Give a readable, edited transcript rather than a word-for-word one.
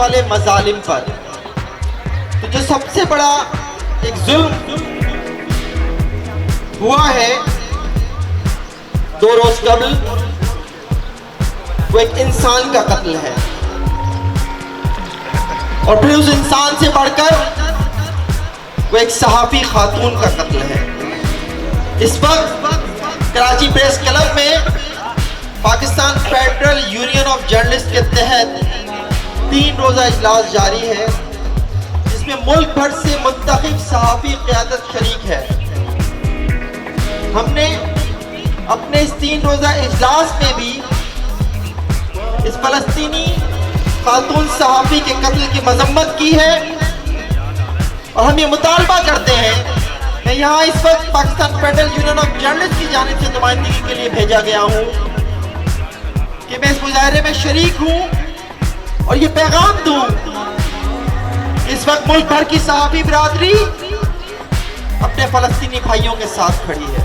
वाले मजालिम पर। तो जो सबसे बड़ा एक जुल्म हुआ है 2 रोज कबल, वो एक इंसान का कत्ल है, और फिर उस इंसान से बढ़कर वो एक सहाफी खातून का कत्ल है। इस वक्त कराची प्रेस क्लब में Pakistan federal union of journalist के तहत 3 रोजा इजलास जारी है, जिसमें मुल्क भर से मुंतखब सहाफी क़यादत शरीक है। हमने अपने इस 3 रोजा इजलास में भी इस फलस्तीनी खातून सहाफी के कत्ल की मजम्मत की है, और हम ये मुतालबा करते हैं, मैं यहाँ इस वक्त Pakistan federal union of journalist की जानिब से नुमाइंदगी के लिए भेजा गया हूँ कि मैं इस मुजाहरे में शरीक हूँ और ये पैगाम दूँ, इस वक्त मुल्क भर की सहाफी बिरादरी अपने फलस्तीनी भाइयों के साथ खड़ी है।